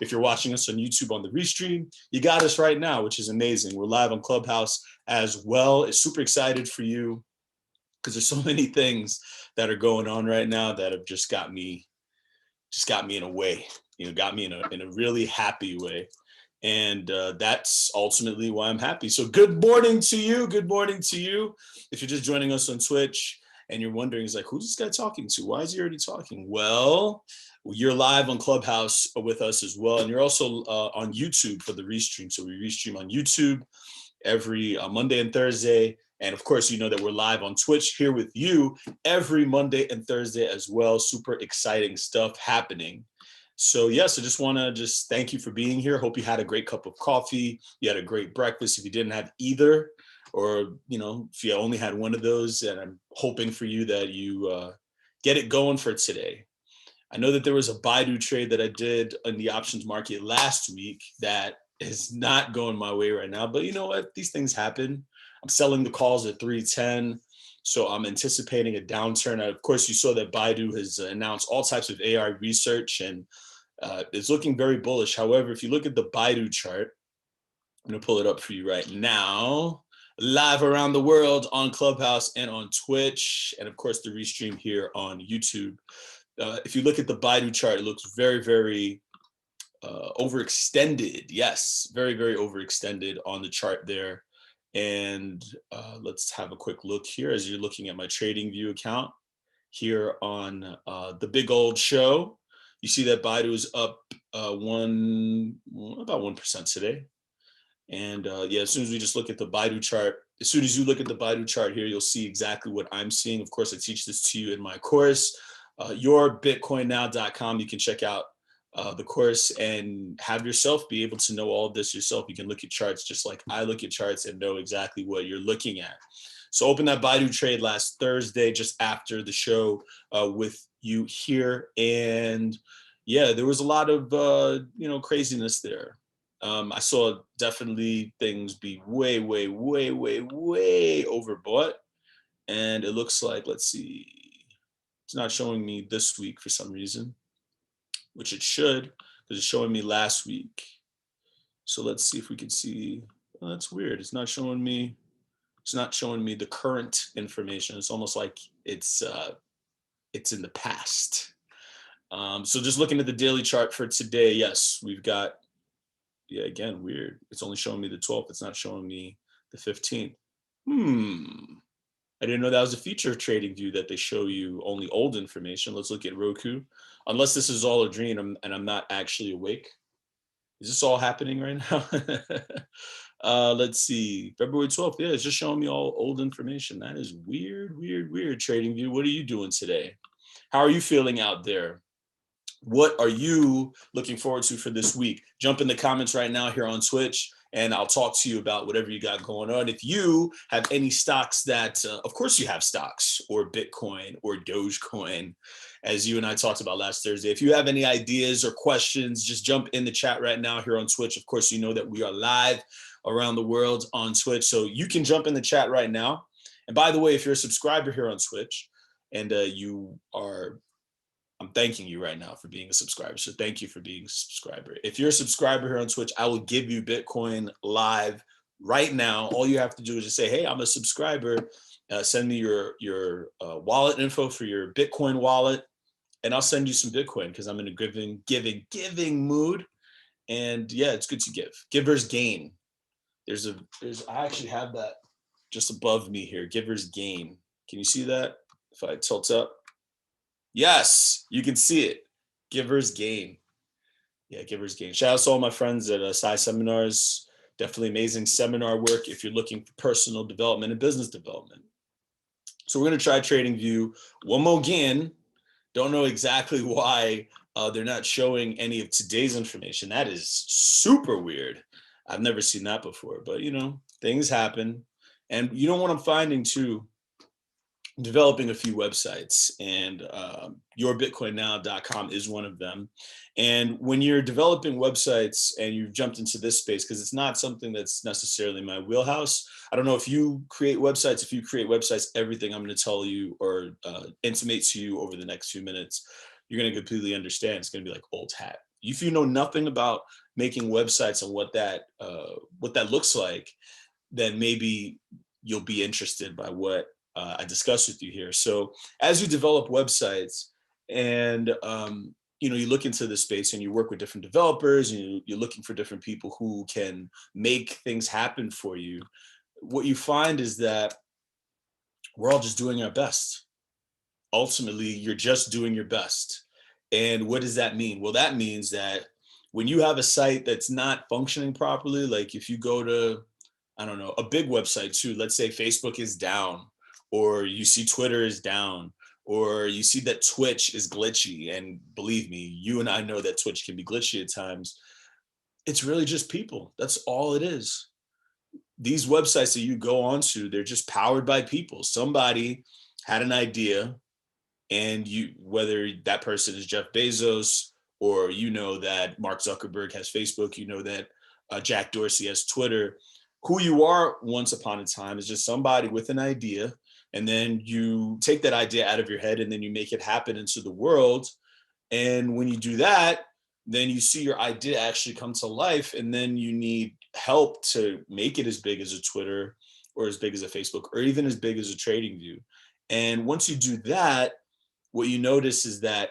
If you're watching us on YouTube on the restream, you got us right now, which is amazing. We're live on Clubhouse as well. It's super excited for you because there's so many things that are going on right now that have just got me in a way, got me in a really happy way. And that's ultimately why I'm happy. So good morning to you. Good morning to you. If you're just joining us on Twitch and you're wondering, it's like, who's this guy talking to? Why is he already talking? Well, you're live on Clubhouse with us as well. And you're also on YouTube for the restream. So we restream on YouTube every Monday and Thursday. And of course, you know that we're live on Twitch here with you every Monday and Thursday as well. Super exciting stuff happening. So yes, I just want to thank you for being here. Hope you had a great cup of coffee. You had a great breakfast. If you didn't have either, or if you only had one of those, and I'm hoping for you that you get it going for today. I know that there was a Baidu trade that I did in the options market last week that is not going my way right now, but you know what? These things happen. I'm selling the calls at 310. So I'm anticipating a downturn. Of course, you saw that Baidu has announced all types of AI research and it's looking very bullish. However, if you look at the Baidu chart, I'm going to pull it up for you right now, live around the world on Clubhouse and on Twitch, and of course the restream here on YouTube. If you look at the Baidu chart, it looks very, very overextended. Yes, very, very overextended on the chart there. And let's have a quick look here as you're looking at my TradingView account here on the big old show. You see that Baidu is up about 1% today. And yeah, as soon as we just look at the Baidu chart, as soon as you look at the Baidu chart here, you'll see exactly what I'm seeing. Of course, I teach this to you in my course, yourbitcoinnow.com. You can check out the course and have yourself be able to know all of this yourself. You can look at charts just like I look at charts and know exactly what you're looking at. So open that Baidu trade last Thursday, just after the show with you here. And yeah, there was a lot of, craziness there. I saw definitely things be way, way, way, way, way overbought. And it looks like, let's see, it's not showing me this week for some reason, which it should, because it's showing me last week. So let's see if we can see. Oh, that's weird. It's not showing me the current information. It's almost like it's in the past. So just looking at the daily chart for today, yes, we've got, yeah, again, weird. It's only showing me the 12th. It's not showing me the 15th. I didn't know that was a feature of TradingView that they show you only old information. Let's look at Roku. Unless this is all a dream and I'm not actually awake. Is this all happening right now? Let's see. February 12th. Yeah, it's just showing me all old information. That is weird, weird, weird. TradingView. What are you doing today? How are you feeling out there? What are you looking forward to for this week? Jump in the comments right now here on Twitch, and I'll talk to you about whatever you got going on. If you have any stocks that, of course you have stocks, or Bitcoin or Dogecoin, as you and I talked about last Thursday. If you have any ideas or questions, just jump in the chat right now here on Twitch. Of course, you know that we are live around the world on Twitch, so you can jump in the chat right now. And by the way, if you're a subscriber here on Twitch and I'm thanking you right now for being a subscriber. So thank you for being a subscriber. If you're a subscriber here on Twitch, I will give you Bitcoin live right now. All you have to do is just say, hey, I'm a subscriber. Send me your wallet info for your Bitcoin wallet, and I'll send you some Bitcoin because I'm in a giving mood. And yeah, it's good to give. Givers gain. I actually have that just above me here. Givers gain. Can you see that? If I tilt up. Yes, you can see it. Givers gain. Yeah, Givers gain. Shout out to all my friends at Sai Seminars. Definitely amazing seminar work if you're looking for personal development and business development. So we're going to try TradingView one more again. Don't know exactly why they're not showing any of today's information. That is super weird. I've never seen that before, but things happen. And what I'm finding too, developing a few websites, and yourbitcoinnow.com is one of them. And when you're developing websites and you've jumped into this space, because it's not something that's necessarily my wheelhouse. I don't know if you create websites. If you create websites, everything I'm going to tell you or intimate to you over the next few minutes, you're going to completely understand. It's going to be like old hat. If you know nothing about making websites and what that looks like, then maybe you'll be interested by what I discussed with you here. So as you develop websites and you look into the space and you work with different developers and you're looking for different people who can make things happen for you, what you find is that we're all just doing our best. Ultimately, you're just doing your best. And what does that mean? Well, that means that when you have a site that's not functioning properly, like if you go to, I don't know, a big website too, let's say Facebook is down, or you see Twitter is down, or you see that Twitch is glitchy. And believe me, you and I know that Twitch can be glitchy at times. It's really just people. That's all it is. These websites that you go onto, they're just powered by people. Somebody had an idea, and whether that person is Jeff Bezos, or that Mark Zuckerberg has Facebook, that Jack Dorsey has Twitter. Who you are once upon a time is just somebody with an idea, and then you take that idea out of your head and then you make it happen into the world. And when you do that, then you see your idea actually come to life, and then you need help to make it as big as a Twitter, or as big as a Facebook, or even as big as a TradingView. And once you do that, what you notice is that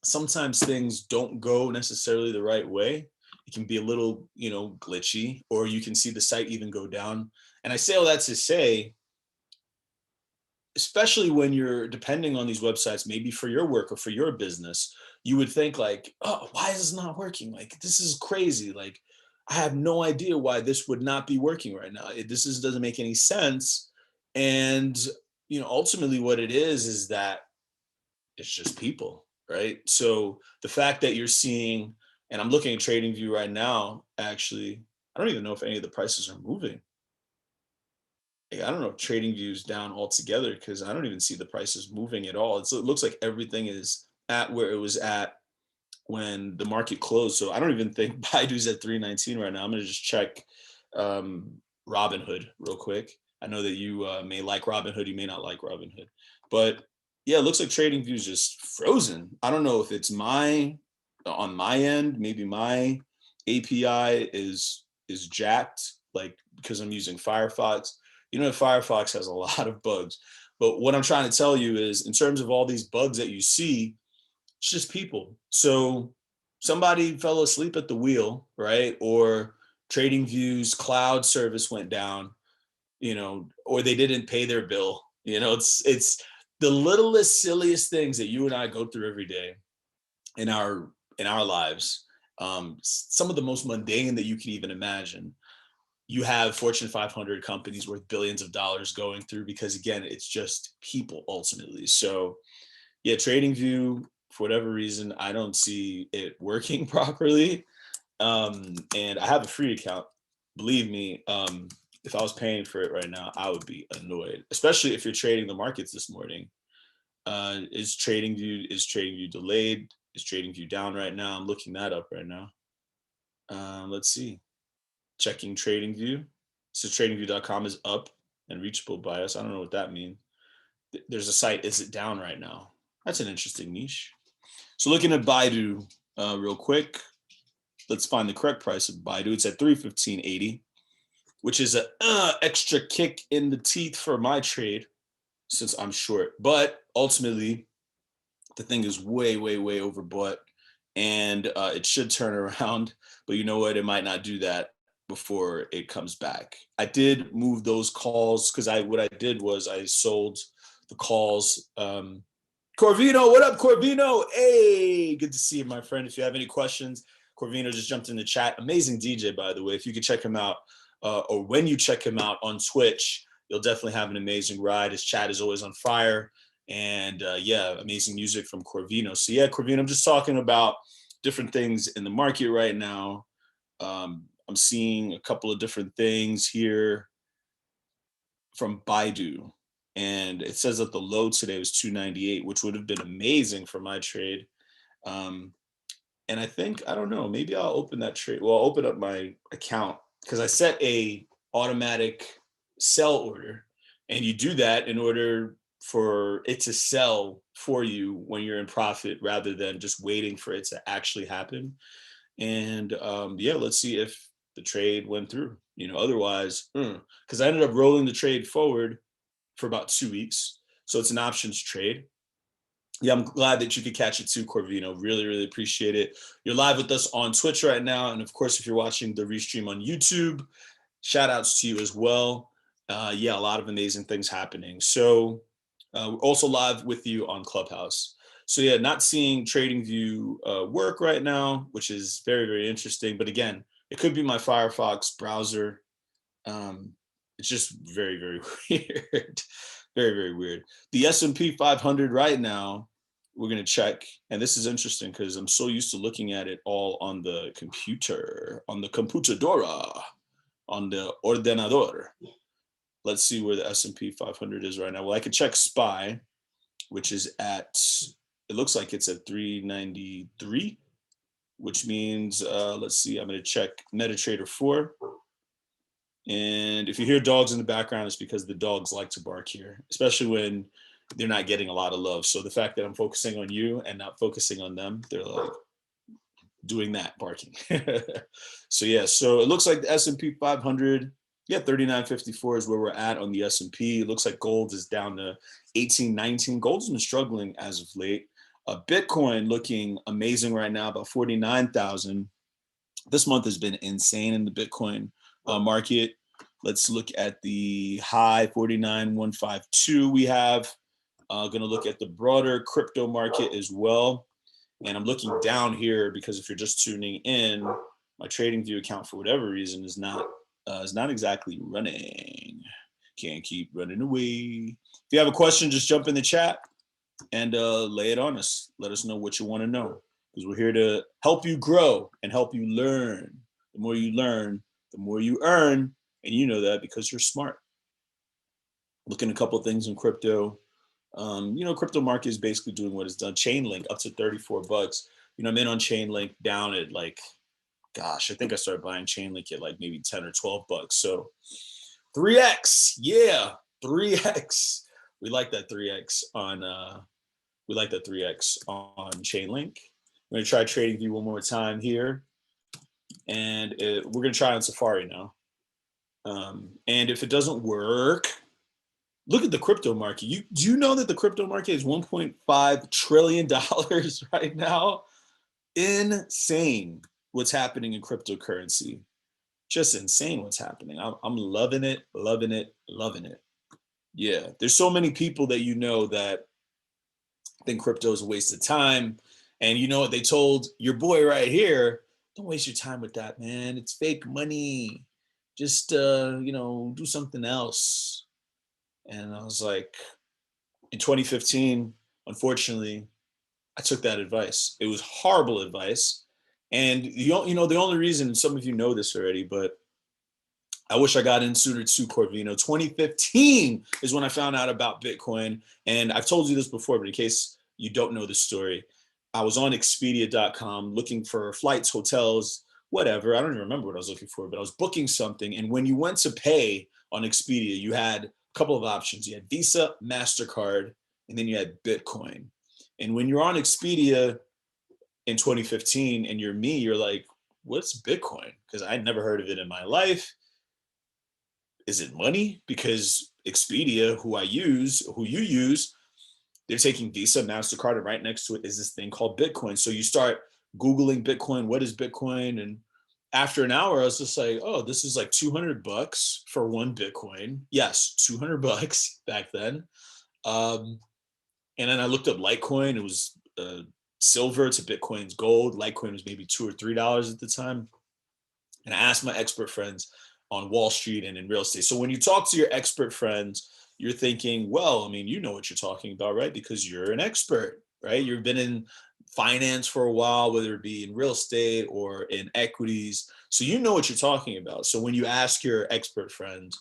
sometimes things don't go necessarily the right way. It can be a little, glitchy, or you can see the site even go down. And I say all that to say, especially when you're depending on these websites, maybe for your work or for your business, you would think like, oh, why is this not working? Like, this is crazy. Like, I have no idea why this would not be working right now. Doesn't make any sense. And, ultimately what it is that it's just people, right? So the fact that you're seeing, and I'm looking at TradingView right now, actually, I don't even know if any of the prices are moving. I don't know if TradingView is down altogether, because I don't even see the prices moving at all. It looks like everything is at where it was at when the market closed. So I don't even think Baidu's at 319 right now. I'm going to just check Robinhood real quick. I know that you may like Robinhood, you may not like Robinhood, but yeah, it looks like TradingView is just frozen. I don't know if it's on my end, maybe my API is jacked, like because I'm using Firefox. Firefox has a lot of bugs. But what I'm trying to tell you is, in terms of all these bugs that you see, it's just people. So somebody fell asleep at the wheel, right? Or TradingView's cloud service went down, or they didn't pay their bill. It's the littlest, silliest things that you and I go through every day in our lives. Some of the most mundane that you can even imagine. You have Fortune 500 companies worth billions of dollars going through, because again, it's just people ultimately. So yeah, TradingView, for whatever reason, I don't see it working properly. And I have a free account. Believe me, if I was paying for it right now, I would be annoyed, especially if you're trading the markets this morning. Is TradingView delayed? Is TradingView down right now? I'm looking that up right now. Let's see. Checking TradingView. So tradingview.com is up and reachable by us. I don't know what that means. There's a site, is it down right now? That's an interesting niche. So looking at Baidu real quick, let's find the correct price of Baidu. It's at 315.80, which is an extra kick in the teeth for my trade, since I'm short. But ultimately, the thing is way, way, way overbought, and it should turn around. But you know what? It might not do that before it comes back. I did move those calls, because what I did was I sold the calls. Corvino, what up, Corvino? Hey, good to see you, my friend. If you have any questions, Corvino just jumped in the chat. Amazing DJ, by the way. If you could check him out, or when you check him out on Twitch, you'll definitely have an amazing ride. His chat is always on fire. And yeah, amazing music from Corvino. So yeah, Corvino, I'm just talking about different things in the market right now. I'm seeing a couple of different things here from Baidu. And it says that the low today was 298, which would have been amazing for my trade. And I think, I don't know, maybe I'll open that trade. Well, I'll open up my account, because I set a automatic sell order. And you do that in order for it to sell for you when you're in profit rather than just waiting for it to actually happen. And yeah, let's see if the trade went through. Otherwise, because I ended up rolling the trade forward for about 2 weeks. So it's an options trade. Yeah, I'm glad that you could catch it too, Corvino. Really, really appreciate it. You're live with us on Twitch right now. And of course, if you're watching the restream on YouTube, shout outs to you as well. Yeah, a lot of amazing things happening. So we're also live with you on Clubhouse. So yeah, not seeing TradingView work right now, which is very, very interesting. But again, it could be my Firefox browser. It's just very, very weird. Very, very weird. The S&P 500 right now, we're going to check. And this is interesting because I'm so used to looking at it all on the computer, on the computadora, on the ordenador. Let's see where the S&P 500 is right now. Well, I could check SPY, which is at, it looks like it's at 393, which means, let's see, I'm going to check MetaTrader 4. And if you hear dogs in the background, it's because the dogs like to bark here, especially when they're not getting a lot of love. So the fact that I'm focusing on you and not focusing on them, they're like doing that, barking. So yeah, so it looks like the S&P 500, yeah, 39.54 is where we're at on the S&P. It looks like gold is down to 18.19. Gold's been struggling as of late. Bitcoin looking amazing right now, about 49,000. This month has been insane in the Bitcoin market. Let's look at the high 49,152 we have. Going to look at the broader crypto market as well. And I'm looking down here because if you're just tuning in, my TradingView account for whatever reason is not exactly running. Can't keep running away. If you have a question, just jump in the chat and lay it on us. Let us know what you want to know because we're here to help you grow and help you learn. The more you learn, the more you earn, and you know that because you're smart. Looking at a couple of things in crypto. Crypto market is basically doing what it's done. Chainlink up to 34 bucks. I'm in on Chainlink down at like, gosh, I think I started buying Chainlink at like maybe 10 or 12 bucks. So 3x, yeah, 3x. We like that 3x on Chainlink. I'm gonna try TradingView one more time here, and we're gonna try on Safari now. And if it doesn't work, look at the crypto market. Do you know that the crypto market is $1.5 trillion right now? Insane what's happening in cryptocurrency. Just insane what's happening. I'm loving it, loving it, loving it. Yeah, there's so many people that that think crypto is a waste of time. And you know what they told your boy right here? Don't waste your time with that, man. It's fake money. Just do something else. And I was like, in 2015, unfortunately, I took that advice. It was horrible advice. And the only reason, some of you know this already, but I wish I got in sooner too, Corvino. 2015 is when I found out about Bitcoin. And I've told you this before, but in case you don't know the story, I was on Expedia.com looking for flights, hotels, whatever. I don't even remember what I was looking for, but I was booking something. And when you went to pay on Expedia, you had a couple of options. You had Visa, MasterCard, and then you had Bitcoin. And when you're on Expedia in 2015 and you're me, you're like, what's Bitcoin? Because I'd never heard of it in my life. Is it money? Because Expedia, who you use, they're taking Visa, MasterCard, and right next to it is this thing called Bitcoin. So you start Googling Bitcoin, what is Bitcoin? And after an hour, I was just like, oh, this is like $200 for one Bitcoin. Yes, $200 back then. And then I looked up Litecoin. It was silver to Bitcoin's gold. Litecoin was maybe $2 or $3 at the time. And I asked my expert friends on Wall Street and in real estate. So when you talk to your expert friends, you're thinking, well, I mean, you know what you're talking about, right? Because you're an expert, right? You've been in finance for a while, whether it be in real estate or in equities. So you know what you're talking about. So when you ask your expert friends,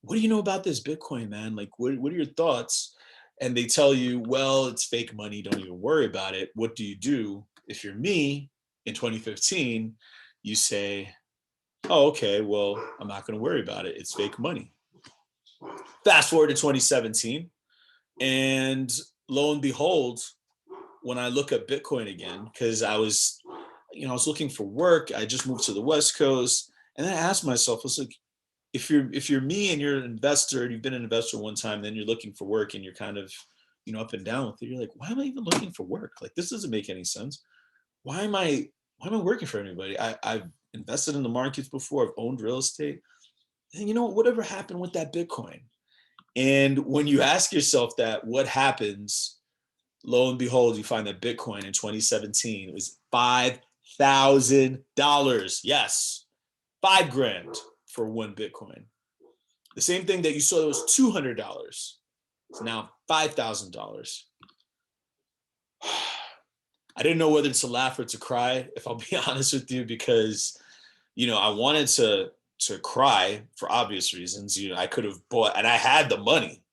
what do you know about this Bitcoin, man? Like, what are your thoughts? And they tell you, well, it's fake money. Don't even worry about it. What do you do? If you're me in 2015, you say, oh, okay, well, I'm not going to worry about it. It's fake money. Fast forward to 2017. And lo and behold, when I look at Bitcoin again, because I was looking for work. I just moved to the West Coast, and then I asked myself, I was like, if you're me and you're an investor and you've been an investor one time, then you're looking for work and you're kind of, up and down with it. You're like, why am I even looking for work? Like, this doesn't make any sense. Why am I working for anybody? I've invested in the markets before. I've owned real estate. And whatever happened with that Bitcoin? And when you ask yourself that, what happens? Lo and behold, you find that Bitcoin in 2017 was $5,000. Yes, $5,000 for one Bitcoin. The same thing that you saw that was $200 is now $5,000. I didn't know whether to laugh or to cry, if I'll be honest with you, because I wanted to cry for obvious reasons. I could have bought, and I had the money.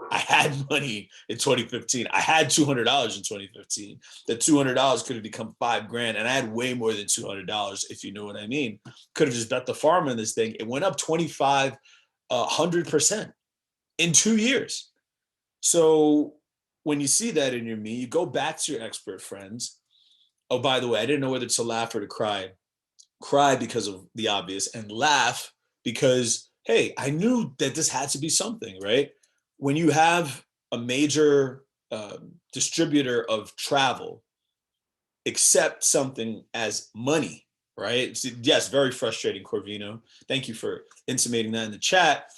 I had money in 2015. I had $200 in 2015. The $200 could have become $5,000, and I had way more than $200, if you know what I mean. Could have just bet the farm on this thing. It went up 2,500% in 2 years. So when you see that in your me, you go back to your expert friends. Oh, by the way, I didn't know whether to laugh or to cry. Cry because of the obvious, and laugh because, hey, I knew that this had to be something, right? When you have a major distributor of travel accept something as money, right? Yes, very frustrating, Corvino. Thank you for intimating that in the chat.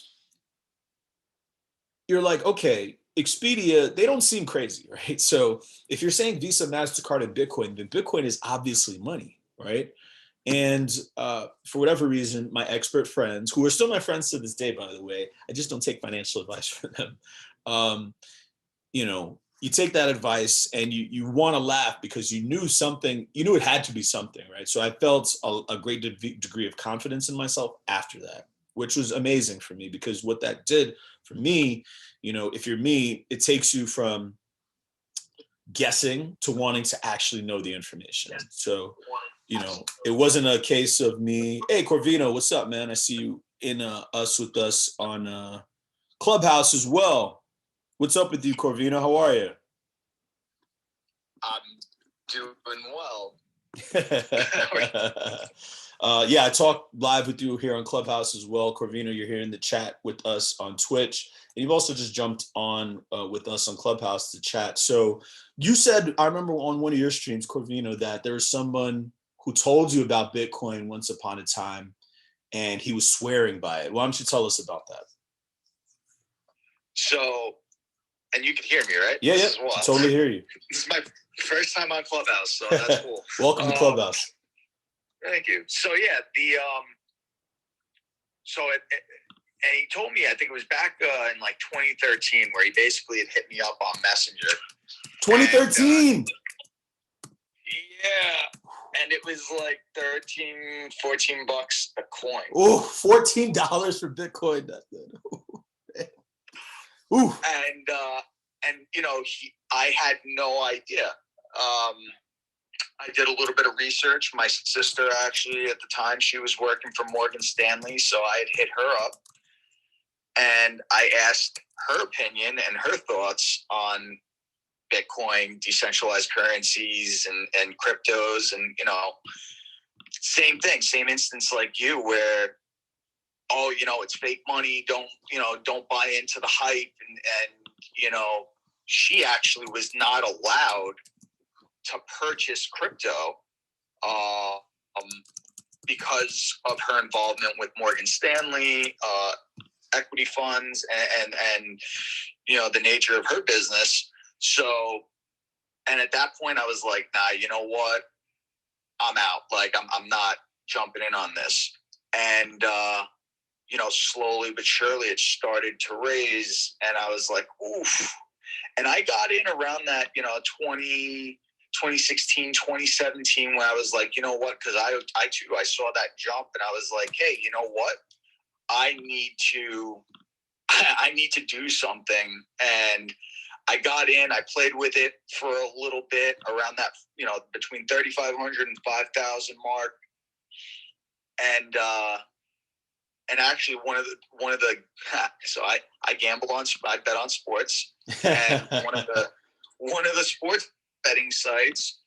You're like, okay, Expedia, they don't seem crazy, right? So if you're saying Visa, MasterCard, and Bitcoin, then Bitcoin is obviously money, right? And for whatever reason, my expert friends, who are still my friends to this day, by the way, I just don't take financial advice from them. You take that advice and you want to laugh because you knew it had to be something, right? So I felt a great degree of confidence in myself after that, which was amazing for me, because what that did for me, if you're me, it takes you from guessing to wanting to actually know the information. So, it wasn't a case of me, hey, Corvino, what's up, man? I see you in with us on Clubhouse as well. What's up with you, Corvino? How are you? I'm doing well. Yeah, I talk live with you here on Clubhouse as well. Corvino, you're here in the chat with us on Twitch. And you've also just jumped on with us on Clubhouse to chat. So you said, I remember on one of your streams, Corvino, that there was someone who told you about Bitcoin once upon a time, and he was swearing by it. Why don't you tell us about that? So, and you can hear me, right? Yeah, I totally hear you. This is my first time on Clubhouse, so that's cool. Welcome to Clubhouse. Thank you. So yeah, and he told me, I think it was back in like 2013, where he basically had hit me up on Messenger. 2013. Yeah. And it was like $13, $14 a coin. Oh, $14 for Bitcoin. That's good. Ooh. And I had no idea. I did a little bit of research. My sister, actually, at the time, she was working for Morgan Stanley, so I had hit her up, and I asked her opinion and her thoughts on Bitcoin, decentralized currencies, and cryptos, and same thing, same instance like you, where it's fake money. Don't buy into the hype, and she actually was not allowed to purchase crypto because of her involvement with Morgan Stanley, equity funds, and the nature of her business. So, and at that point I was like, nah, you know what? I'm out. Like, I'm not jumping in on this. And, slowly but surely it started to raise, and I was like, oof. And I got in around that, 2016, 2017, when I was like, you know what? Because I too, I saw that jump, and I was like, hey, you know what? I need to do something. And I got in, I played with it for a little bit around that, between 3,500 and 5,000 mark. And and actually one of the so I gamble on, I bet on sports, and one of the sports betting sites,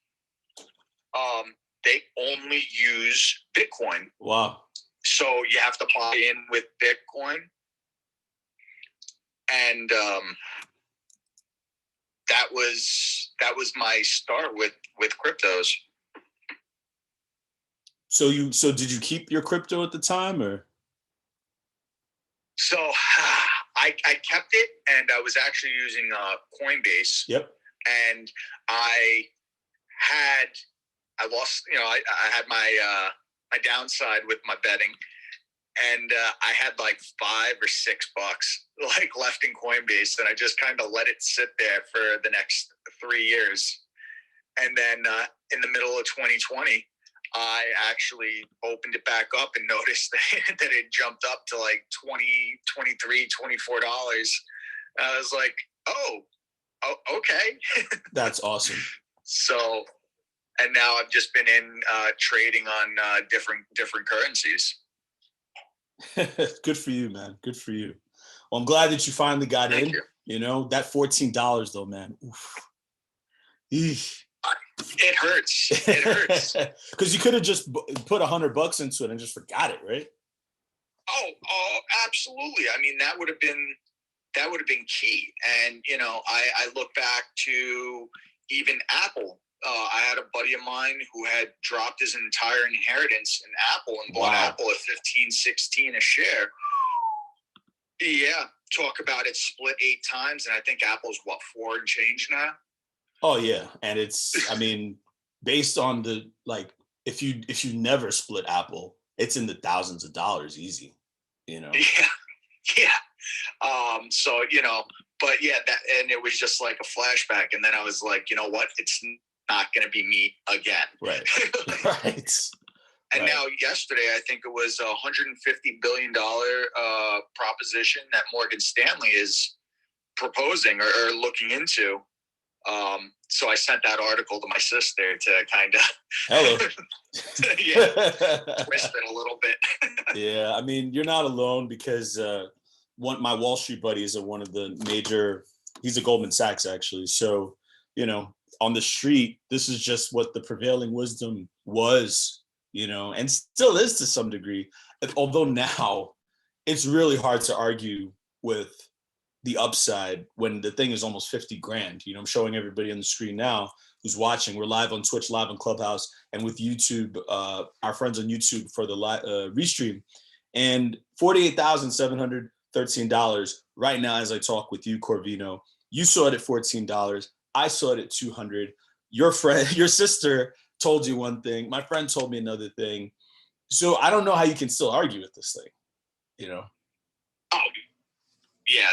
they only use Bitcoin. Wow. So you have to buy in with Bitcoin, and that was my start with cryptos. So did you keep your crypto at the time, or? So I kept it, and I was actually using Coinbase. Yep. And I lost, I had my my downside with my betting, and I had like $5 or $6 like left in Coinbase, and I just kind of let it sit there for the next 3 years. And then in the middle of 2020, I actually opened it back up and noticed that it jumped up to like $20, $23, $24. I was like, oh, okay. That's awesome. So, and now I've just been in trading on different currencies. Good for you, man. Good for you. Well, I'm glad that you finally got Thank in. you. You know, that $14 though, man. Oof. Eesh. It hurts. It hurts. Because you could have just put $100 into it and just forgot it, right? Oh, absolutely. I mean, that would have been key. And I look back to even Apple. I had a buddy of mine who had dropped his entire inheritance in Apple and bought Apple at 15, 16 a share. Yeah, talk about it split 8 times, and I think Apple's 4 and change now. Oh yeah, and it's, I mean, based on the, like, if you never split Apple, it's in the thousands of dollars easy, Yeah. So but yeah, that, and it was just like a flashback, and then I was like, you know what? It's not going to be me again. Right. Right. And now yesterday, I think it was $150 billion proposition that Morgan Stanley is proposing or looking into. So I sent that article to my sister to kind of twist it a little bit. Yeah, I mean, you're not alone, because my Wall Street buddy is one of the major, he's a Goldman Sachs actually. So, on the street, this is just what the prevailing wisdom was, and still is to some degree. Although now it's really hard to argue with the upside when the thing is almost 50 grand. I'm showing everybody on the screen now who's watching. We're live on Twitch, live on Clubhouse, and with YouTube, our friends on YouTube for the restream. And $48,713 right now as I talk with you, Corvino. You saw it at $14. I saw it at $200. Your sister told you one thing. My friend told me another thing. So I don't know how you can still argue with this thing, Oh, yeah,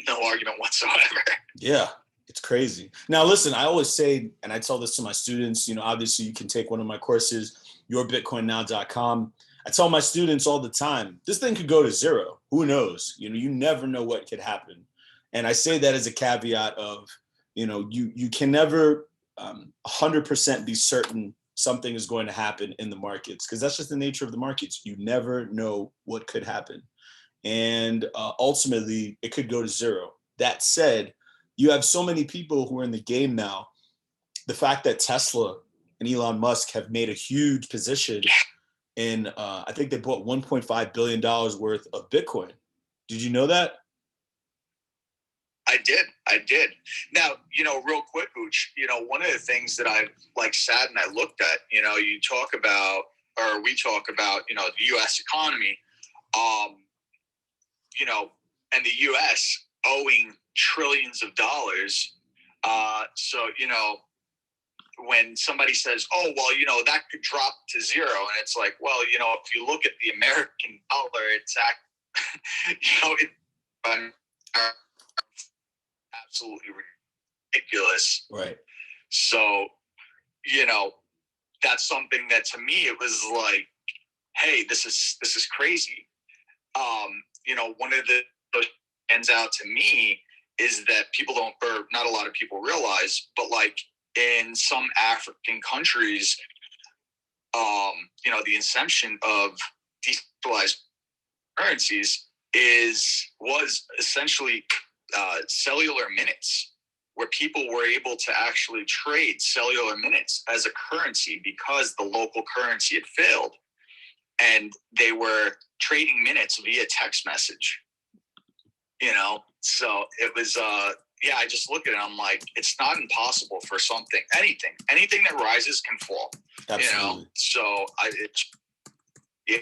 no argument whatsoever. Yeah, it's crazy. Now, listen, I always say, and I tell this to my students, obviously you can take one of my courses, yourbitcoinnow.com. I tell my students all the time, this thing could go to zero. Who knows? You never know what could happen. And I say that as a caveat of, you can never 100% be certain something is going to happen in the markets, because that's just the nature of the markets. You never know what could happen. And ultimately, it could go to zero. That said, you have so many people who are in the game now. The fact that Tesla and Elon Musk have made a huge position in, I think they bought $1.5 billion worth of Bitcoin. Did you know that? I did. Now, real quick, Ooch, one of the things that I sat and I looked at, we talk about, the U.S. economy, and the U.S. owing trillions of dollars. So, when somebody says, oh, well, that could drop to zero. And it's like, well, if you look at the American dollar, it's absolutely ridiculous. Right. So, that's something that to me, it was like, hey, this is crazy. One of the stands out to me is that people don't, or not a lot of people realize, but like in some African countries, the inception of decentralized currencies was essentially cellular minutes, where people were able to actually trade cellular minutes as a currency because the local currency had failed, and they were trading minutes via text message. So it was yeah, I just look at it, I'm like, it's not impossible for anything that rises can fall. Absolutely. So yeah.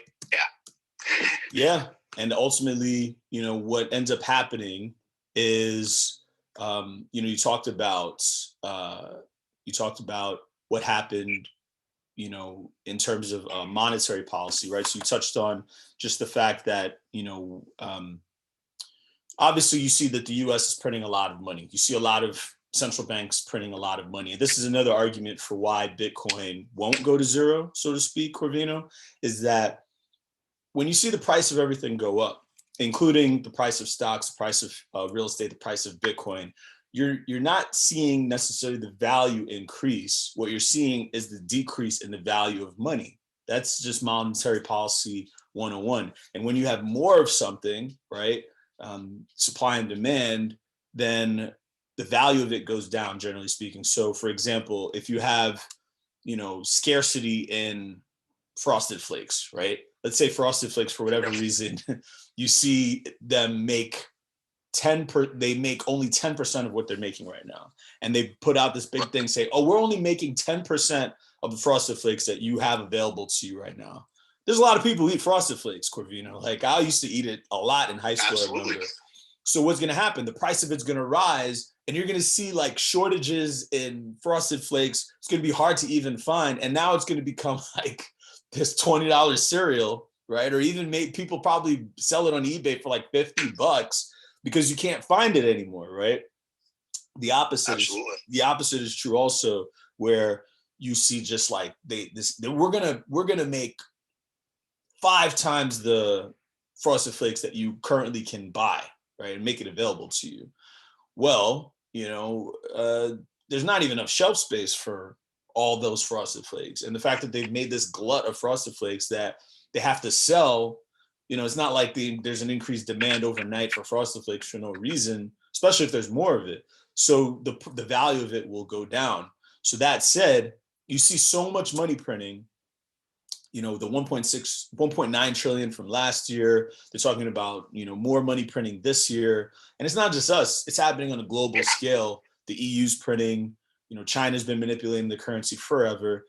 Yeah. And ultimately, what ends up happening is, you talked about what happened, in terms of monetary policy, right? So you touched on just the fact that, obviously you see that the US is printing a lot of money. You see a lot of central banks printing a lot of money. And this is another argument for why Bitcoin won't go to zero, so to speak, Corvino, is that when you see the price of everything go up, including the price of stocks, the price of real estate, the price of Bitcoin, you're not seeing necessarily the value increase. What you're seeing is the decrease in the value of money. That's just monetary policy 101. And when you have more of something, right, supply and demand, then the value of it goes down, generally speaking. So, for example, if you have, scarcity in Frosted Flakes, right? Let's say Frosted Flakes, for whatever reason, you see them make they make only 10% of what they're making right now. And they put out this big thing saying, oh, we're only making 10% of the Frosted Flakes that you have available to you right now. There's a lot of people who eat Frosted Flakes, Corvino. Like, I used to eat it a lot in high school. Absolutely. I remember. So what's going to happen? The price of it's going to rise, and you're going to see like shortages in Frosted Flakes. It's going to be hard to even find. And now it's going to become like this $20 cereal, right? Or even people probably sell it on eBay for like $50 because you can't find it anymore, right? The opposite is true also, where you see just like we're gonna make 5 times the Frosted Flakes that you currently can buy, right, and make it available to you. Well, there's not even enough shelf space for all those Frosted Flakes, and the fact that they've made this glut of Frosted Flakes that they have to sell. It's not like there's an increased demand overnight for Frosted Flakes for no reason, especially if there's more of it. So the value of it will go down. So that said, you see so much money printing, the 1.9 trillion from last year. They're talking about, more money printing this year. And it's not just us, it's happening on a global scale. The EU's printing, China's been manipulating the currency forever.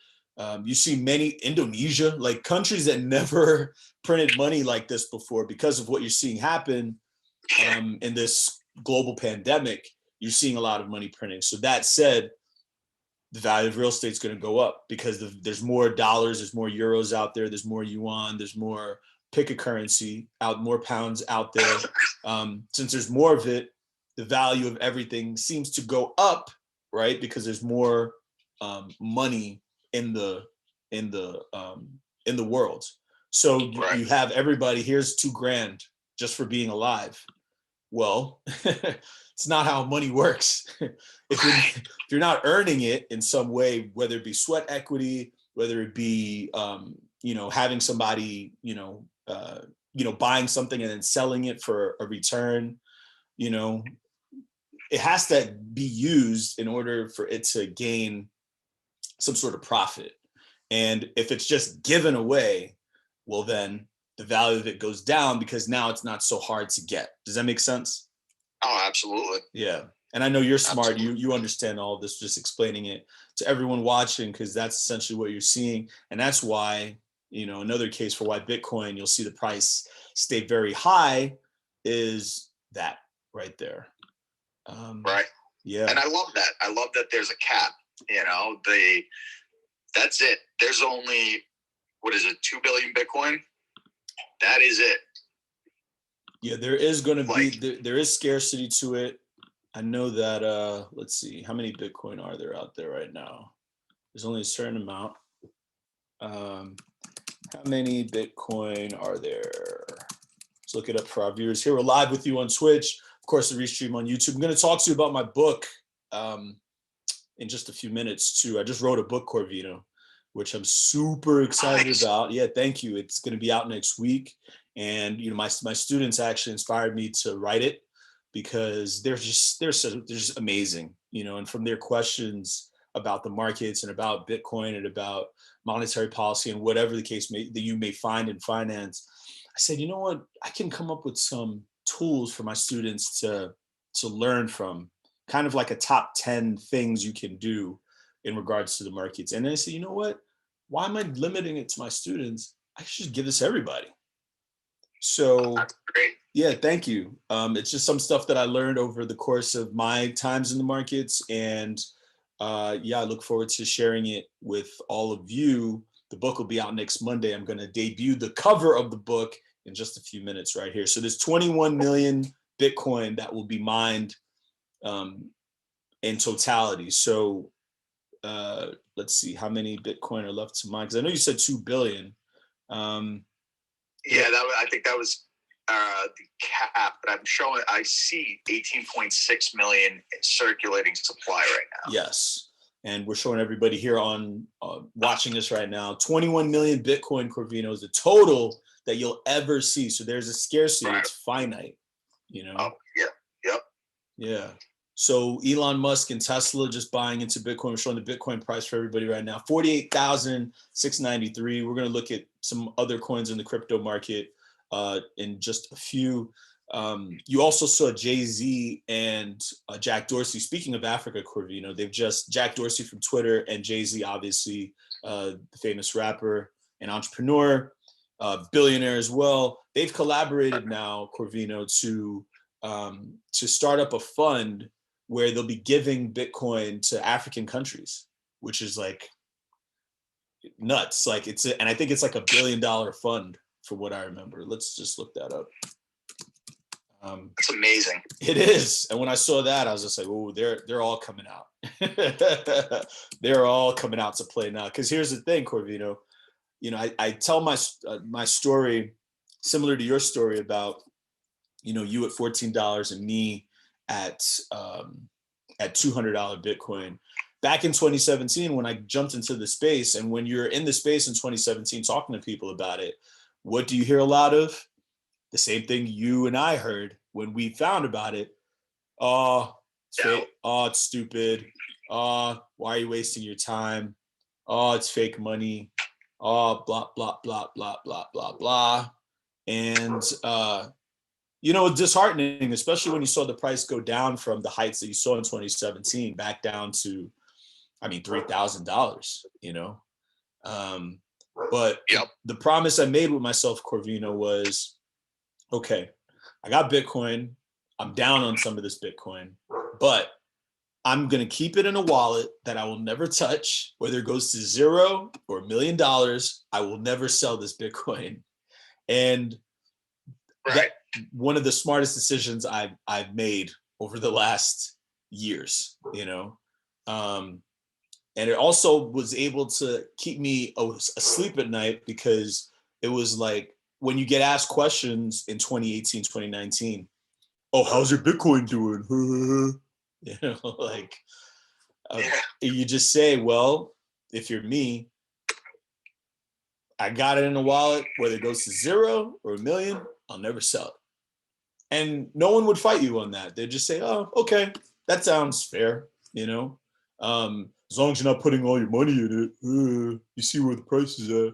You see many Indonesia, like countries that never printed money like this before, because of what you're seeing happen in this global pandemic. You're seeing a lot of money printing. So that said, the value of real estate is going to go up because there's more dollars, there's more euros out there, there's more yuan, there's more pick a currency out, more pounds out there. Since there's more of it, the value of everything seems to go up, right? Because there's more money in the world. So you have everybody, here's $2,000 just for being alive. Well, it's not how money works. If you're not earning it in some way, whether it be sweat equity, whether it be having somebody buying something and then selling it for a return, it has to be used in order for it to gain some sort of profit. And if it's just given away, well, then the value of it goes down because now it's not so hard to get. Does that make sense? Oh, absolutely. Yeah. And I know you're smart. You understand all of this, just explaining it to everyone watching, because that's essentially what you're seeing. And that's why, another case for why Bitcoin, you'll see the price stay very high, is that right there. Right. Yeah. And I love that. I love that there's a cap. That's it. There's only, 2 billion Bitcoin? That is it. Yeah, there is going to be, there is scarcity to it. I know that, let's see, how many Bitcoin are there out there right now? There's only a certain amount. How many Bitcoin are there? Let's look it up for our viewers. Here, we're live with you on Twitch. Of course, the restream on YouTube. I'm going to talk to you about my book in just a few minutes too. I just wrote a book, Corvino. which I'm super excited Nice. about. Yeah, thank you. It's going to be out next week. And, you know, my students actually inspired me to write it because they're just amazing, you know, and from their questions about the markets and about Bitcoin and about monetary policy and whatever the case that you may find in finance, I said, you know what, I can come up with some tools for my students to learn from, kind of like a top 10 things you can do in regards to the markets. And then I said, you know what, why am I limiting it to my students? I should just give this to everybody. So That's great. yeah, thank you. It's just some stuff that I learned over the course of my times in the markets. And yeah, I look forward to sharing it with all of you. The book will be out next Monday. I'm going to debut the cover of the book in just a few minutes right here. So there's 21 million Bitcoin that will be mined in totality. So let's see how many Bitcoin are left to mine. Because I know you said 2 billion. Yeah, I think that was the cap, but I see 18.6 million in circulating supply right now. Yes. And we're showing everybody here on watching this right now. 21 million Bitcoin, Corvino, is the total that you'll ever see. So there's a scarcity. Right. It's finite, you know? Oh, yeah. Yep. Yeah. So Elon Musk and Tesla just buying into Bitcoin. We're showing the Bitcoin price for everybody right now, 48,693. We're going to look at some other coins in the crypto market in just a few. You also saw Jay-Z and Jack Dorsey. Speaking of Africa, Corvino, Jack Dorsey from Twitter and Jay-Z, obviously, the famous rapper and entrepreneur, billionaire as well. They've collaborated now, Corvino, to start up a fund where they'll be giving Bitcoin to African countries, which is like nuts. Like and I think it's like $1 billion fund from what I remember. Let's just look that up. It's amazing. It is. And when I saw that, I was just like, oh, they're all coming out. They're all coming out to play now. Because here's the thing, Corvino. You know, I tell my story similar to your story about, you know, you at $14 and me at $200 Bitcoin. Back in 2017, when I jumped into the space, and when you're in the space in 2017 talking to people about it, what do you hear a lot of? The same thing you and I heard when we found about it. Oh, it's fake. Oh, it's stupid. Oh, why are you wasting your time? Oh, it's fake money. Oh, blah, blah, blah, blah, blah, blah, blah. And, you know, it's disheartening, especially when you saw the price go down from the heights that you saw in 2017 back down to, I mean, $3,000, you know. But yep. The promise I made with myself, Corvino, was, okay, I got Bitcoin. I'm down on some of this Bitcoin, but I'm going to keep it in a wallet that I will never touch. Whether it goes to $0 or $1 million, I will never sell this Bitcoin. And right. One of the smartest decisions I've made over the last years, you know. And it also was able to keep me asleep at night, because it was like, when you get asked questions in 2018, 2019, oh, how's your Bitcoin doing? You know, like, you just say, well, if you're me, I got it in a wallet, whether it goes to $0 or $1 million, I'll never sell it. And no one would fight you on that. They'd just say, oh, okay, that sounds fair, you know? As long as you're not putting all your money in it, you see where the price is at.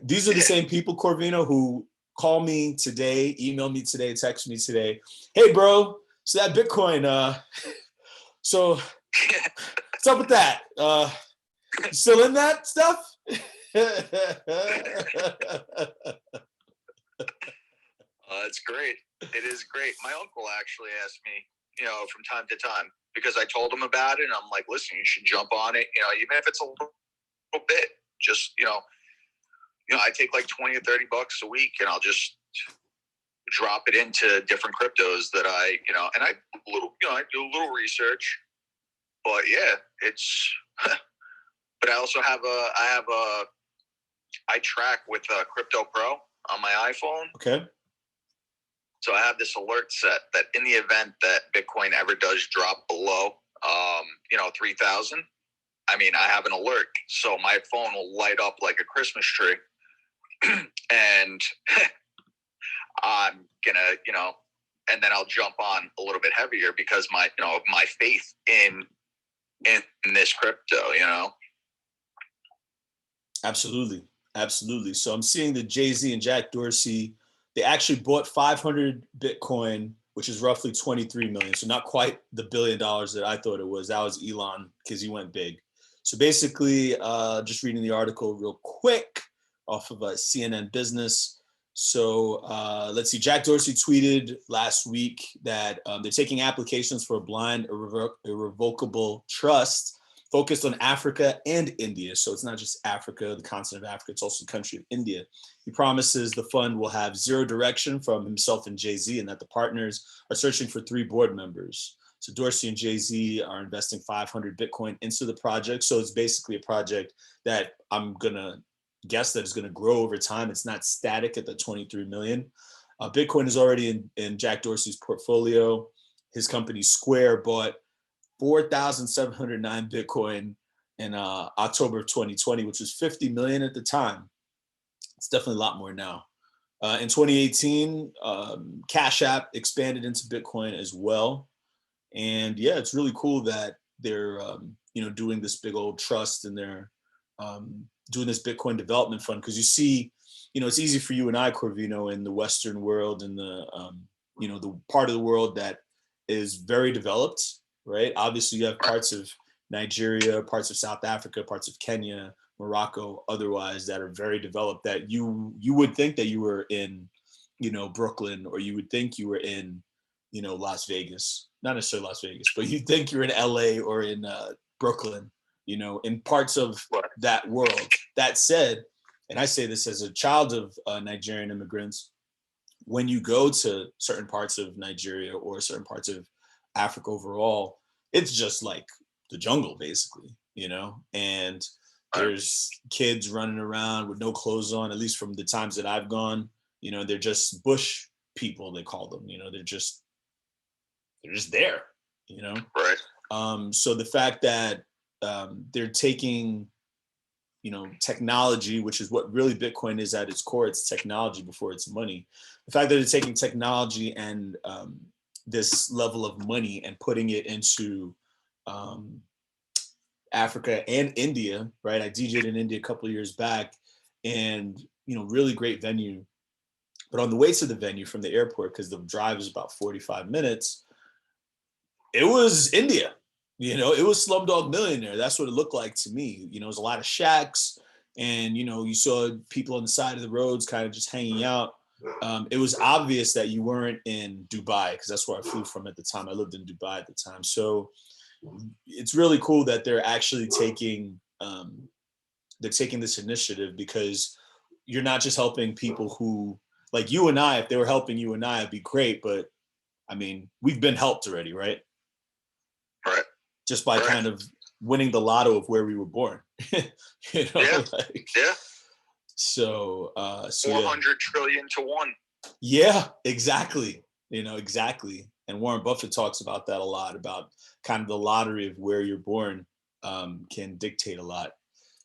These are the same people, Corvino, who call me today, email me today, text me today. Hey, bro, so that Bitcoin, so what's up with that? You still in that stuff? It's great. It is great. My uncle actually asked me, you know, from time to time, because I told him about it, and I'm like, listen, you should jump on it. You know, even if it's a little bit, just, you know, I take like 20 or 30 bucks a week, and I'll just drop it into different cryptos that I, you know, and I do a little research. But yeah, it's. But I also have I track with Crypto Pro on my iPhone. Okay. So I have this alert set that in the event that Bitcoin ever does drop below, 3,000, I mean, I have an alert, so my phone will light up like a Christmas tree. And I'm gonna, and then I'll jump on a little bit heavier because my faith in this crypto. Absolutely. Absolutely. So I'm seeing that Jay-Z and Jack Dorsey, they actually bought 500 Bitcoin, which is roughly 23 million. So not quite the $1 billion that I thought it was. That was Elon because he went big. So basically, just reading the article real quick off of CNN Business. So let's see. Jack Dorsey tweeted last week that they're taking applications for a blind irrevocable trust focused on Africa and India. So it's not just Africa, the continent of Africa, it's also the country of India. He promises the fund will have zero direction from himself and Jay-Z, and that the partners are searching for 3 board members. So Dorsey and Jay-Z are investing 500 Bitcoin into the project. So it's basically a project that I'm gonna guess that is gonna grow over time. It's not static at the 23 million. Bitcoin is already in Jack Dorsey's portfolio. His company Square bought 4,709 Bitcoin in October of 2020, which was 50 million at the time. It's definitely a lot more now. In 2018, Cash App expanded into Bitcoin as well. And yeah, it's really cool that they're doing this big old trust, and they're doing this Bitcoin development fund, because you see, it's easy for you and I, Corvino, in the Western world and the part of the world that is very developed, right? Obviously, you have parts of Nigeria, parts of South Africa, parts of Kenya, Morocco, otherwise, that are very developed, that you would think that you were in, Brooklyn, or you would think you were in, Las Vegas. Not necessarily Las Vegas, but you think you're in LA or in Brooklyn, in parts of that world. That said, and I say this as a child of Nigerian immigrants, when you go to certain parts of Nigeria or certain parts of Africa overall, it's just like the jungle, basically, and there's kids running around with no clothes on, at least from the times that I've gone. They're just bush people, they call them. They're just there. Right. So the fact that they're taking technology, which is what really Bitcoin is at its core, it's technology before it's money. The fact that they're taking technology and this level of money and putting it into Africa and India, right? I DJ'd in India a couple of years back, and really great venue. But on the way to the venue from the airport, because the drive is about 45 minutes, it was India. It was Slumdog Millionaire. That's what it looked like to me. It was a lot of shacks, and you saw people on the side of the roads kind of just hanging out. It was obvious that you weren't in Dubai, because that's where I flew from at the time. I lived in Dubai at the time. So it's really cool that they're actually taking this initiative, because you're not just helping people who, like you and I. If they were helping you and I, it'd be great. But I mean, we've been helped already, right? Right. Just by kind of winning the lotto of where we were born. Yeah. Yeah. So 400 trillion to 1. Yeah, exactly. Exactly. And Warren Buffett talks about that a lot, about kind of the lottery of where you're born can dictate a lot.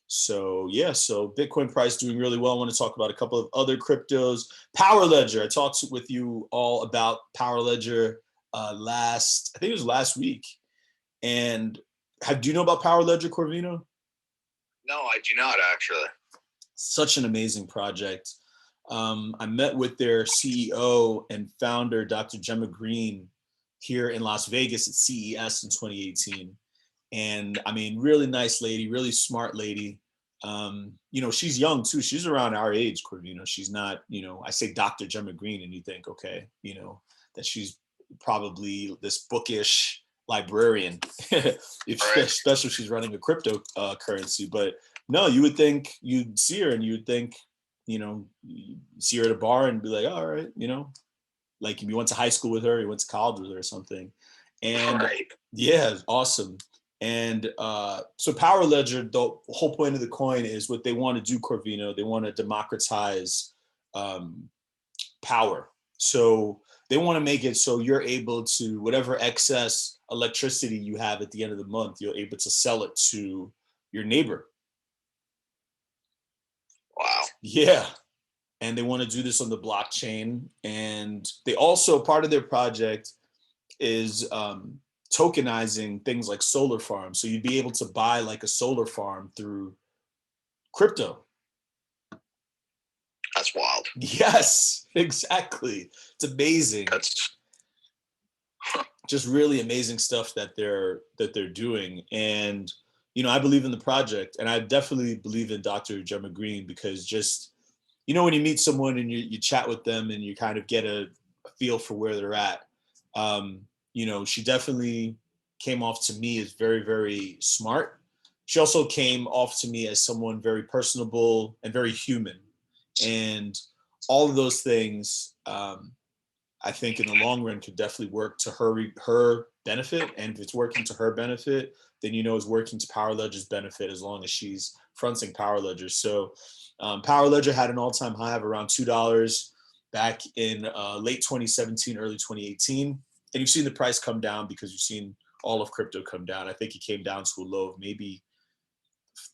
So yeah, so Bitcoin price doing really well. I want to talk about a couple of other cryptos. Power Ledger. I talked with you all about Power Ledger I think it was last week. And do you know about Power Ledger, Corvino? No, I do not, actually. Such an amazing project. I met with their CEO and founder, Dr. Gemma Green, here in Las Vegas at CES in 2018. And I mean, really nice lady, really smart lady. She's young too. She's around our age, Corvino. She's not, I say Dr. Gemma Green and you think, okay, that she's probably this bookish librarian, especially if she's running a crypto currency. But no, you would think you'd see her and you would think, you see her at a bar and be like, all right, like if you went to high school with her, you went to college with her or something. And yeah, awesome. And so Power Ledger, the whole point of the coin is what they want to do, Corvino. They want to democratize power. So they want to make it so you're able to, whatever excess electricity you have at the end of the month, you're able to sell it to your neighbor. Wow. Yeah. And they want to do this on the blockchain. And they also, part of their project is tokenizing things like solar farms. So you'd be able to buy like a solar farm through crypto. That's wild. Yes, exactly. It's amazing. That's just really amazing stuff that they're doing. And I believe in the project, and I definitely believe in Dr. Gemma Green, because just when you meet someone and you chat with them and you kind of get a feel for where they're at, she definitely came off to me as very, very smart. She also came off to me as someone very personable and very human. And all of those things, I think in the long run could definitely work to her benefit. And if it's working to her benefit, then it's working to Power Ledger's benefit, as long as she's fronting Power Ledger. So Power Ledger had an all-time high of around $2 back in late 2017, early 2018. And you've seen the price come down because you've seen all of crypto come down. I think it came down to a low of maybe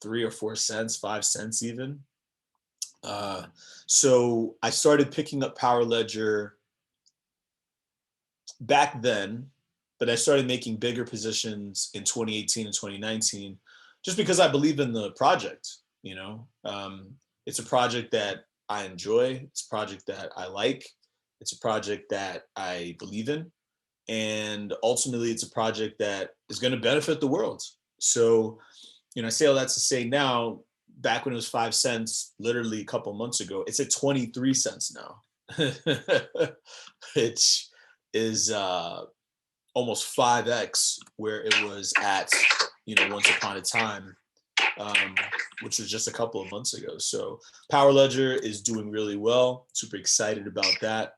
3 or 4 cents, 5 cents even. So I started picking up Power Ledger back then, but I started making bigger positions in 2018 and 2019, just because I believe in the project. It's a project that I enjoy. It's a project that I like. It's a project that I believe in. And ultimately, it's a project that is going to benefit the world. So, I say all that to say, now, back when it was 5 cents, literally a couple months ago, it's at 23 cents now. Which is almost 5x where it was at, once upon a time, which was just a couple of months ago. So Power Ledger is doing really well. Super excited about that.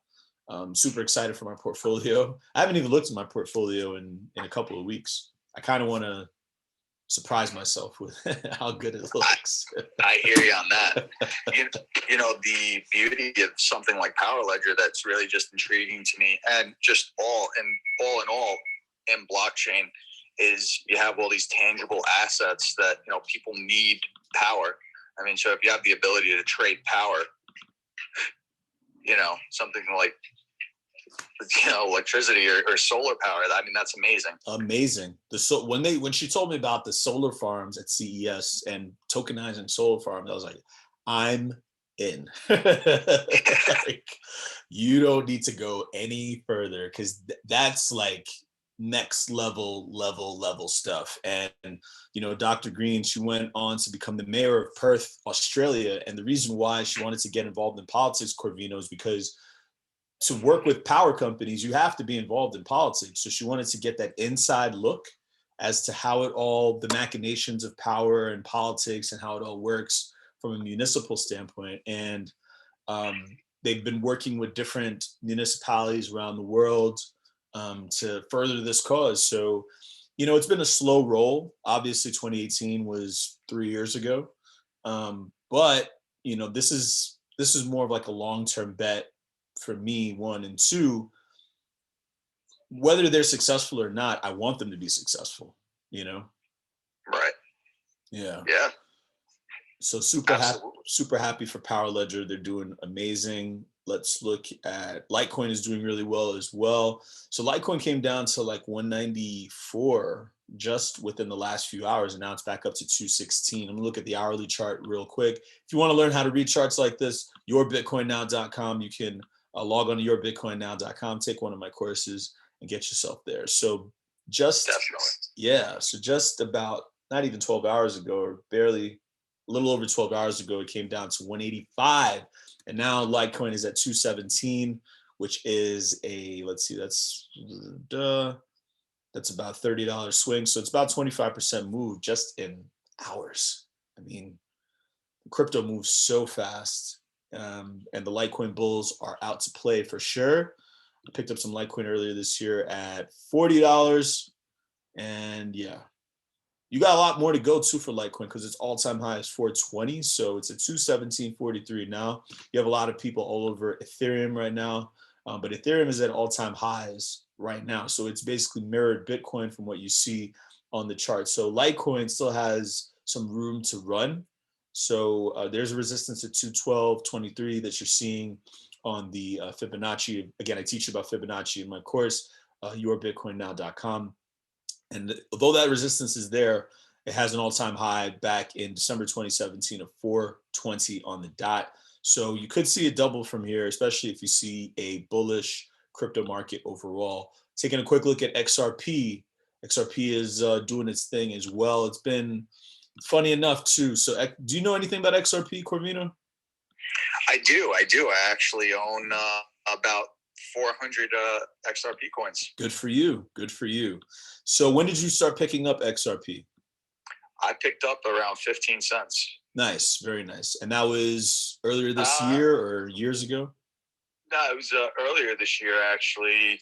Super excited for my portfolio. I haven't even looked at my portfolio in a couple of weeks. I kind of want to surprise myself with how good it looks. I hear you on that. The beauty of something like Power Ledger that's really just intriguing to me, and just all in all in blockchain, is you have all these tangible assets that people need power. I mean, so if you have the ability to trade power, something like electricity or solar power, I mean, that's amazing. Amazing. When she told me about the solar farms at CES and tokenizing solar farms, I was like, I'm in. Like, you don't need to go any further, because that's like next level stuff. And Dr. Green, she went on to become the mayor of Perth, Australia. And the reason why she wanted to get involved in politics, Corvino, is because to work with power companies, you have to be involved in politics. So she wanted to get that inside look as to how the machinations of power and politics and how it all works from a municipal standpoint. And they've been working with different municipalities around the world to further this cause. So, it's been a slow roll. Obviously, 2018 was 3 years ago. But, this is more of like a long-term bet for me, one. And two, whether they're successful or not, I want them to be successful, Right. Yeah. So super happy for Power Ledger. They're doing amazing. Let's look at Litecoin is doing really well as well. So Litecoin came down to like 194 just within the last few hours, and now it's back up to 216. I'm gonna look at the hourly chart real quick. If you want to learn how to read charts like this, yourbitcoinnow.com. You can log on to yourbitcoinnow.com, take one of my courses, and get yourself there. So just about not even 12 hours ago, or barely a little over 12 hours ago, it came down to 185. And now Litecoin is at 217, which is that's about $30 swing. So it's about 25% move just in hours. I mean, crypto moves so fast. And the Litecoin bulls are out to play for sure. I picked up some Litecoin earlier this year at $40. And yeah, you got a lot more to go to for Litecoin, because its all-time high is 420. So it's at 217.43 now. You have a lot of people all over Ethereum right now. But Ethereum is at all-time highs right now. So it's basically mirrored Bitcoin from what you see on the chart. So Litecoin still has some room to run. So there's a resistance at 212.23 that you're seeing on the Fibonacci. Again, I teach you about Fibonacci in my course, yourbitcoinnow.com. And although that resistance is there, it has an all-time high back in December 2017 of 420 on the dot. So you could see a double from here, especially if you see a bullish crypto market overall. Taking a quick look at XRP. XRP is doing its thing as well. It's been funny enough too. So do you know anything about XRP, Corvino? I do. I actually own about 400 XRP coins. Good for you. Good for you. So when did you start picking up XRP? I picked up around 15 cents. Nice. Very nice. And that was earlier this year or years ago? No, it was earlier this year, actually.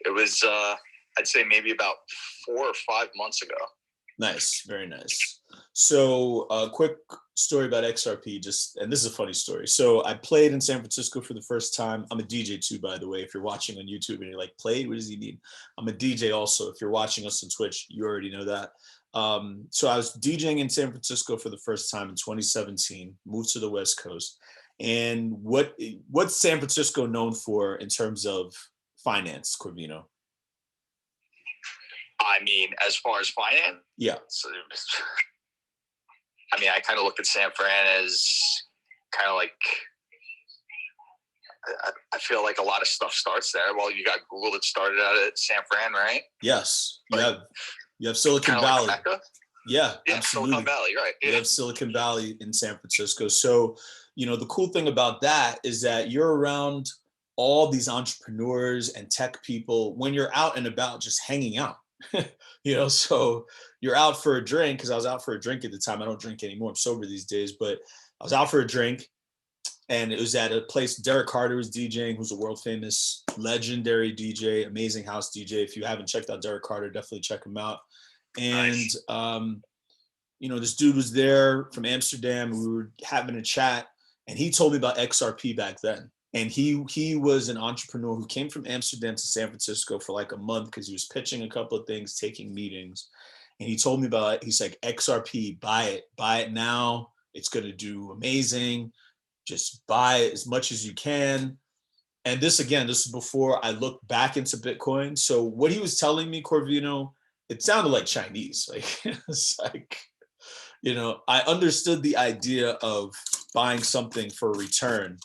It was, I'd say maybe about 4 or 5 months ago. Nice. Very nice. So a quick story about XRP, and this is a funny story. So I played in San Francisco for the first time. I'm a DJ too, by the way. If you're watching on YouTube and you're like, played, what does he need? I'm a DJ also. If you're watching us on Twitch, you already know that. So I was DJing in San Francisco for the first time in 2017, moved to the West Coast. And what's San Francisco known for in terms of finance, Corvino? I mean, as far as finance? Yeah. I mean, I kind of look at San Fran as kind of like, I feel like a lot of stuff starts there. Well, you got Google that started out at San Fran, right? Yes. You have Silicon Valley. Like Mecca? Yeah, absolutely. Silicon Valley, right. Yeah. You have Silicon Valley in San Francisco. So, the cool thing about that is that you're around all these entrepreneurs and tech people when you're out and about just hanging out. So you're out for a drink, because I was out for a drink at the time. I don't drink anymore. I'm sober these days, but I was out for a drink, and it was at a place Derek Carter was DJing, who's a world famous, legendary DJ, amazing house DJ. If you haven't checked out Derek Carter, definitely check him out. And, nice. This dude was there from Amsterdam. We were having a chat, and he told me about XRP back then. And he was an entrepreneur who came from Amsterdam to San Francisco for like a month because he was pitching a couple of things, taking meetings. And he told me about it. He's like, XRP, buy it now. It's going to do amazing. Just buy it as much as you can. And this is before I looked back into Bitcoin. So what he was telling me, Corvino, it sounded like Chinese. Like, it's like, I understood the idea of buying something for a return,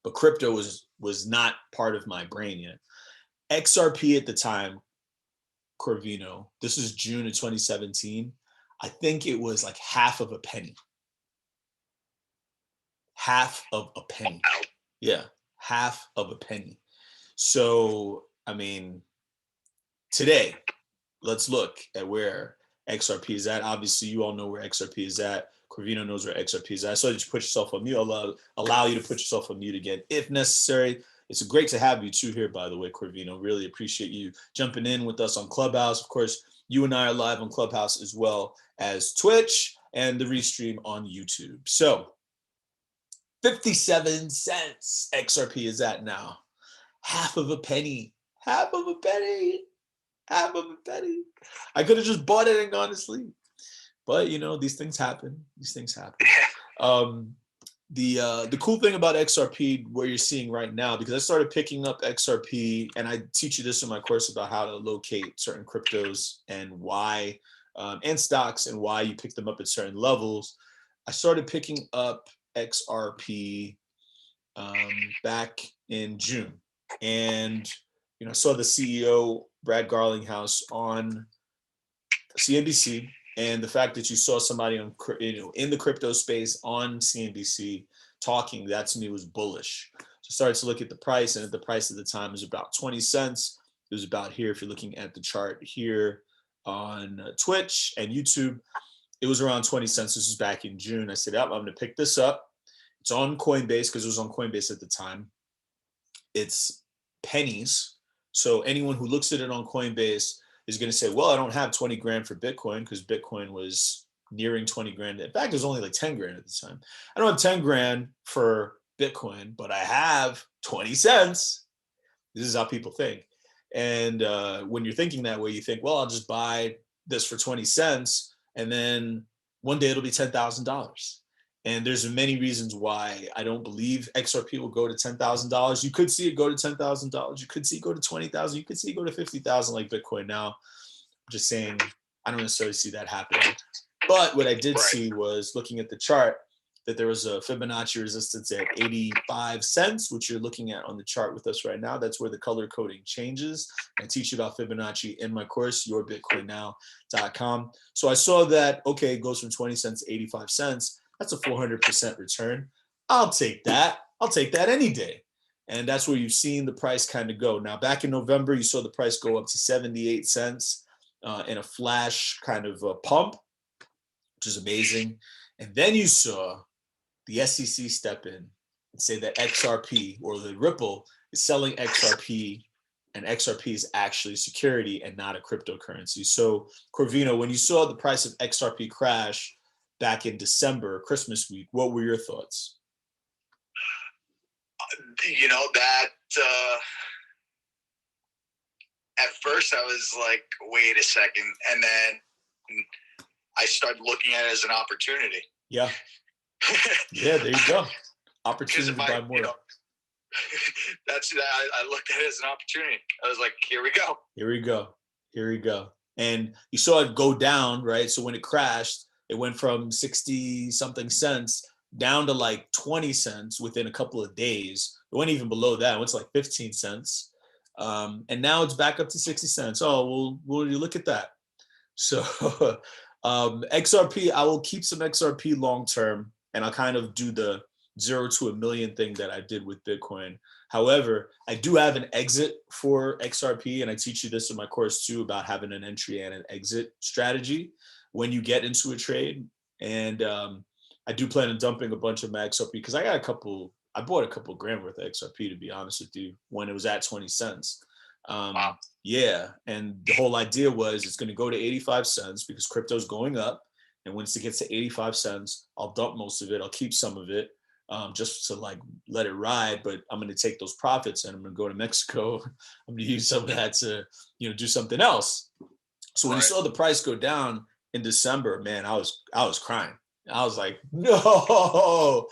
but crypto was not part of my brain yet. XRP at the time, Corvino, this is June of 2017. I think it was like half of a penny. Half of a penny. Yeah, half of a penny. So, I mean, today, let's look at where XRP is at. Obviously, you all know where XRP is at. Corvino knows where XRP is at. So just put yourself on mute. I'll allow you to put yourself on mute again if necessary. It's great to have you too here, by the way, Corvino. Really appreciate you jumping in with us on Clubhouse. Of course, you and I are live on Clubhouse as well as Twitch and the restream on YouTube. So 57 cents XRP is at now. Half of a penny. Half of a penny. Half of a penny. I could have just bought it and gone to sleep. But, these things happen. These things happen. The cool thing about XRP, where you're seeing right now, because I started picking up XRP, and I teach you this in my course about how to locate certain cryptos and why, and stocks, and why you pick them up at certain levels. I started picking up XRP back in June. And, I saw the CEO, Brad Garlinghouse, on CNBC. And the fact that you saw somebody on, in the crypto space on CNBC talking, that to me was bullish. So I started to look at the price, and at the price at the time was about 20 cents. It was about here. If you're looking at the chart here on Twitch and YouTube, it was around 20 cents. This was back in June. I said, I'm going to pick this up. It's on Coinbase because it was on Coinbase at the time. It's pennies. So anyone who looks at it on Coinbase is going to say, well, I don't have 20 grand for Bitcoin because Bitcoin was nearing 20 grand. In fact, it was only like 10 grand at the time. I don't have 10 grand for Bitcoin, but I have 20 cents. This is how people think. And when you're thinking that way, you think, well, I'll just buy this for 20 cents. And then, one day it'll be $10,000. And there's many reasons why I don't believe XRP will go to $10,000. You could see it go to $10,000. You could see it go to 20,000. You could see it go to 50,000 like Bitcoin now. I'm just saying, I don't necessarily see that happening. But what I did see was, looking at the chart, that there was a Fibonacci resistance at 85 cents, which you're looking at on the chart with us right now. That's where the color coding changes. I teach you about Fibonacci in my course, yourbitcoinnow.com. So I saw that, okay, it goes from 20 cents to 85 cents. That's a 400% return. I'll take that. I'll take that any day. And that's where you've seen the price kind of go. Now, back in November, you saw the price go up to 78 cents in a flash kind of a pump, which is amazing. And then you saw the SEC step in and say that XRP, or the Ripple, is selling XRP, and XRP is actually security and not a cryptocurrency. So, Corvino, when you saw the price of XRP crash back in December, Christmas week, what were your thoughts? You know, that at first I was like, wait a second. And then I started looking at it as an opportunity. Yeah. Yeah, there you go. Opportunity to buy more. You know, I looked at it as an opportunity. I was like, here we go. Here we go. Here we go. And you saw it go down, right? So when it crashed, it went from 60 something cents down to like 20 cents within a couple of days. It went even below that. It went to like 15 cents. And now it's back up to 60 cents. Oh, well, you look at that. So XRP, I will keep some XRP long-term, and I'll kind of do the 0 to a million thing that I did with Bitcoin. However, I do have an exit for XRP, and I teach you this in my course too, about having an entry and an exit strategy when you get into a trade. And I do plan on dumping a bunch of my XRP, because I bought a couple grand worth of XRP, to be honest with you, when it was at 20 cents. Wow. Yeah, and the whole idea was it's going to go to 85 cents because crypto's going up. And once it gets to 85 cents, I'll dump most of it. I'll keep some of it just to like let it ride. But I'm going to take those profits and I'm going to go to Mexico. I'm going to use some of that to, do something else. So when you saw the price go down in December, man, I was crying. I was like, no,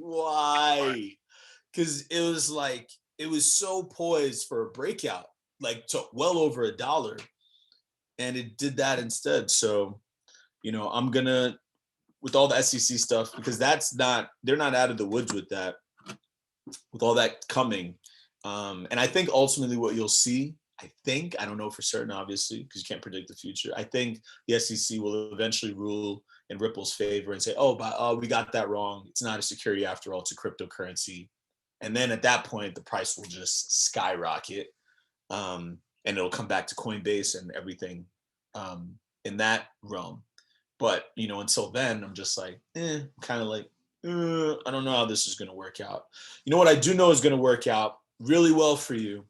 why? Because it was so poised for a breakout, like to well over $1, and it did that instead. So, I'm gonna, with all the SEC stuff, because they're not out of the woods with that, with all that coming. And I think ultimately what you'll see, I don't know for certain, obviously, because you can't predict the future. I think the SEC will eventually rule in Ripple's favor and say, we got that wrong. It's not a security after all, it's a cryptocurrency. And then at that point, the price will just skyrocket, and it'll come back to Coinbase and everything in that realm. But, until then, I'm just like, kind of like, I don't know how this is going to work out. What I do know is going to work out really well for you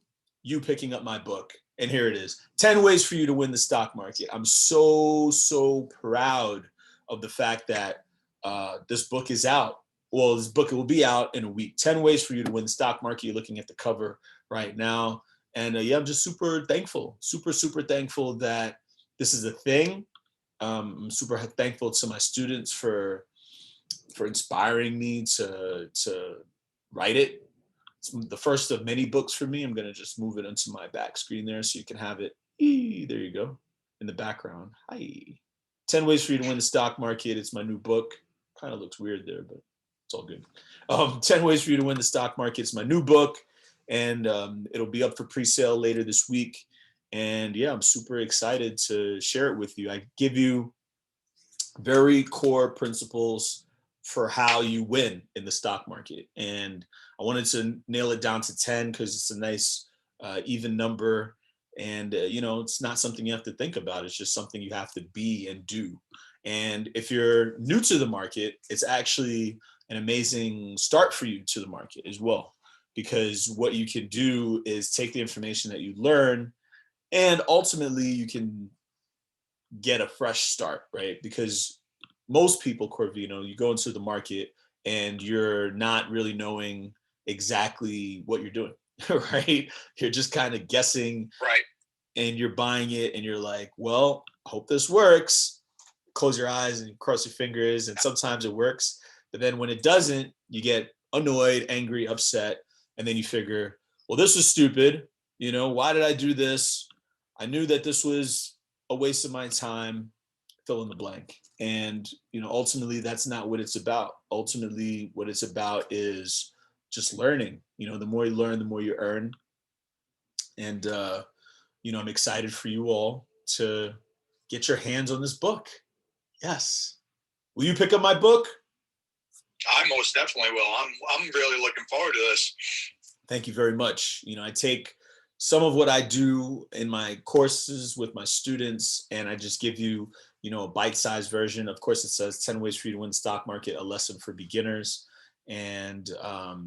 picking up my book. And here it is, 10 ways for you to win the stock market. I'm so proud of the fact that this book is out. Well, this book will be out in a week. 10 ways for you to win the stock market. You're looking at the cover right now. And I'm just super thankful, super thankful that this is a thing. I'm super thankful to my students for inspiring me to write it. It's the first of many books for me. I'm going to just move it into my back screen there so you can have it. There you go. In the background. Hi. 10 ways for you to win the stock market. It's my new book. Kind of looks weird there, but it's all good. 10 ways for you to win the stock market. It's my new book, and it'll be up for pre-sale later this week. And yeah, I'm super excited to share it with you. I give you very core principles for how you win in the stock market. And I wanted to nail it down to 10 because it's a nice even number. And, it's not something you have to think about. It's just something you have to be and do. And if you're new to the market, it's actually an amazing start for you to the market as well, because what you can do is take the information that you learn, and ultimately you can get a fresh start, right? Because most people, Corvino, you go into the market and you're not really knowing exactly what you're doing, right? You're just kind of guessing. Right. and you're buying it and you're like, well, I hope this works. Close your eyes and cross your fingers, and sometimes it works. But then when it doesn't, you get annoyed, angry, upset, and then you figure, well, this was stupid. You know, why did I do this? I knew that this was a waste of my time. Fill in the blank. And, you know, ultimately that's not what it's about. Ultimately, what it's about is just learning. You know, the more you learn, the more you earn. And you know, I'm excited for you all to get your hands on this book. Yes. Will you pick up my book? I most definitely will. I'm really looking forward to this. Thank you very much. You know, I take some of what I do in my courses with my students, and I just give you, you know, a bite-sized version. Of course, it says 10 ways for you to win stock market, a lesson for beginners. And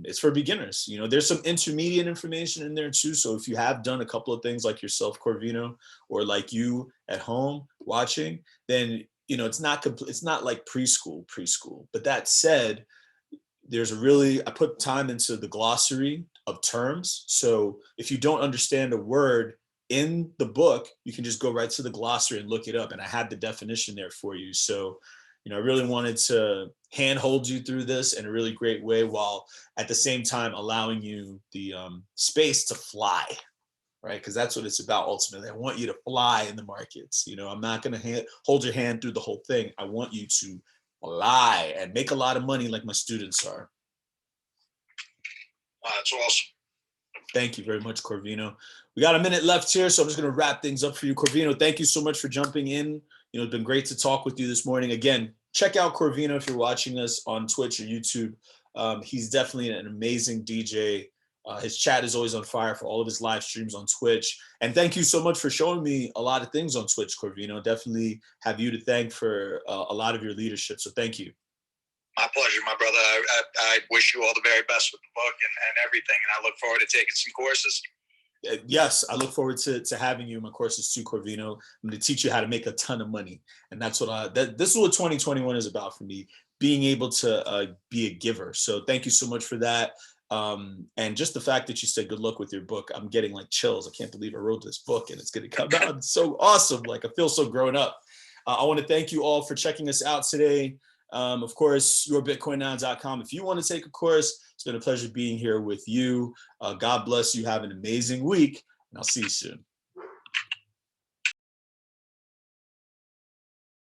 it's for beginners. You know, there's some intermediate information in there too. So if you have done a couple of things like yourself, Corvino, or like you at home watching, then, you know, it's not complete. It's not like preschool. But that said, I put time into the glossary of terms. So if you don't understand a word in the book, you can just go right to the glossary and look it up. And I had the definition there for you. So, you know, I really wanted to handhold you through this in a really great way, while at the same time allowing you the space to fly, right? Because that's what it's about ultimately. I want you to fly in the markets. You know, I'm not going to hold your hand through the whole thing. I want you to fly and make a lot of money like my students are. That's awesome. Thank you very much, Corvino. We got a minute left here, so I'm just going to wrap things up for you. Corvino, thank you so much for jumping in. You know, it's been great to talk with you this morning. Again, check out Corvino if you're watching us on Twitch or YouTube. He's definitely an amazing DJ. His chat is always on fire for all of his live streams on Twitch. And thank you so much for showing me a lot of things on Twitch, Corvino. Definitely have you to thank for a lot of your leadership. So thank you. My pleasure, my brother. I wish you all the very best with the book and everything. And I look forward to taking some courses. Yes, I look forward to having you in my courses too, Corvino. I'm going to teach you how to make a ton of money. And that's what this is what 2021 is about for me, being able to be a giver. So thank you so much for that. And just the fact that you said good luck with your book, I'm getting like chills. I can't believe I wrote this book and it's going to come out. It's so awesome. Like, I feel so grown up. I want to thank you all for checking us out today. Of course, yourbitcoinnow.com. If you want to take a course, it's been a pleasure being here with you. God bless you. Have an amazing week, and I'll see you soon.